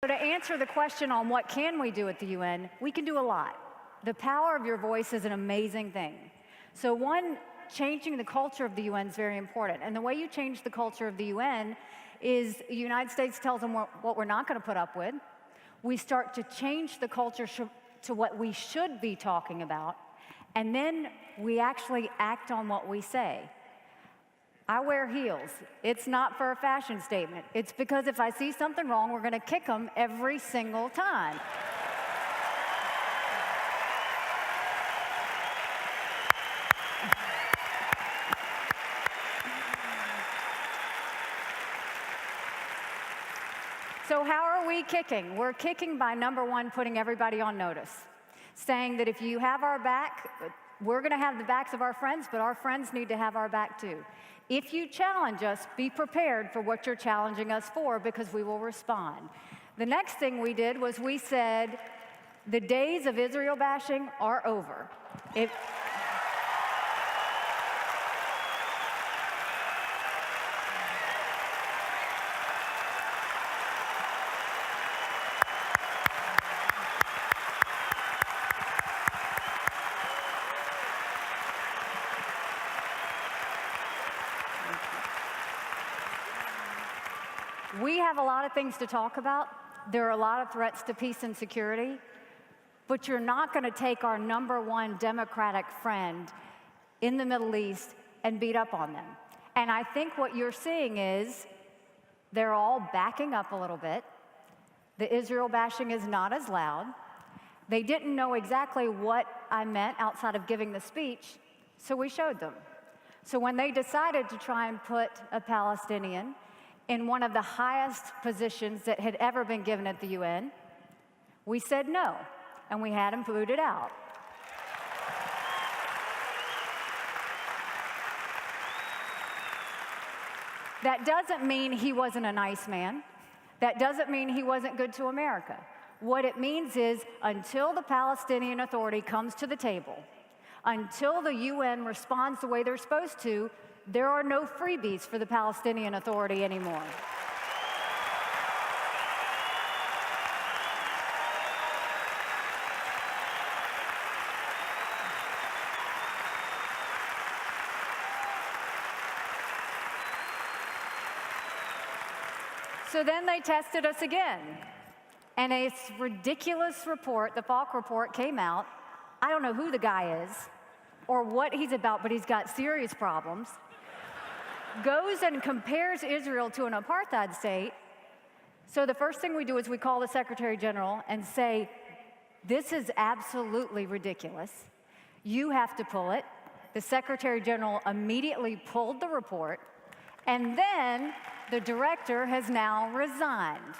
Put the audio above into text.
So to answer the question on what can we do at the UN, we can do a lot. The power of your voice is an amazing thing. So one, changing the culture of the UN is very important. And the way you change the culture of the UN is the United States tells them what we're not going to put up with. We start to change the culture to what we should be talking about. And then we actually act on what we say. I wear heels. It's not for a fashion statement. It's because if I see something wrong, we're going to kick them every single time. So how are we kicking? We're kicking by, number one, putting everybody on notice, saying that if you have our back, we're going to have the backs of our friends, but our friends need to have our back too. If you challenge us, be prepared for what you're challenging us for, because we will respond. The next thing we did was we said, the days of Israel bashing are over. We have a lot of things to talk about. There are a lot of threats to peace and security, but you're not going to take our number one democratic friend in the Middle East and beat up on them. And I think what you're seeing is they're all backing up a little bit. The Israel bashing is not as loud. They didn't know exactly what I meant outside of giving the speech, so we showed them. So when they decided to try and put a Palestinian in one of the highest positions that had ever been given at the UN, we said no, and we had him booted out. That doesn't mean he wasn't a nice man. That doesn't mean he wasn't good to America. What it means is, until the Palestinian Authority comes to the table, until the UN responds the way they're supposed to, there are no freebies for the Palestinian Authority anymore. So then they tested us again. And a ridiculous report, the Falk report, came out. I don't know who the guy is or what he's about, but he's got serious problems. Goes and compares Israel to an apartheid state. So the first thing we do is we call the Secretary General and say, this is absolutely ridiculous. You have to pull it. The Secretary General immediately pulled the report, and then the director has now resigned.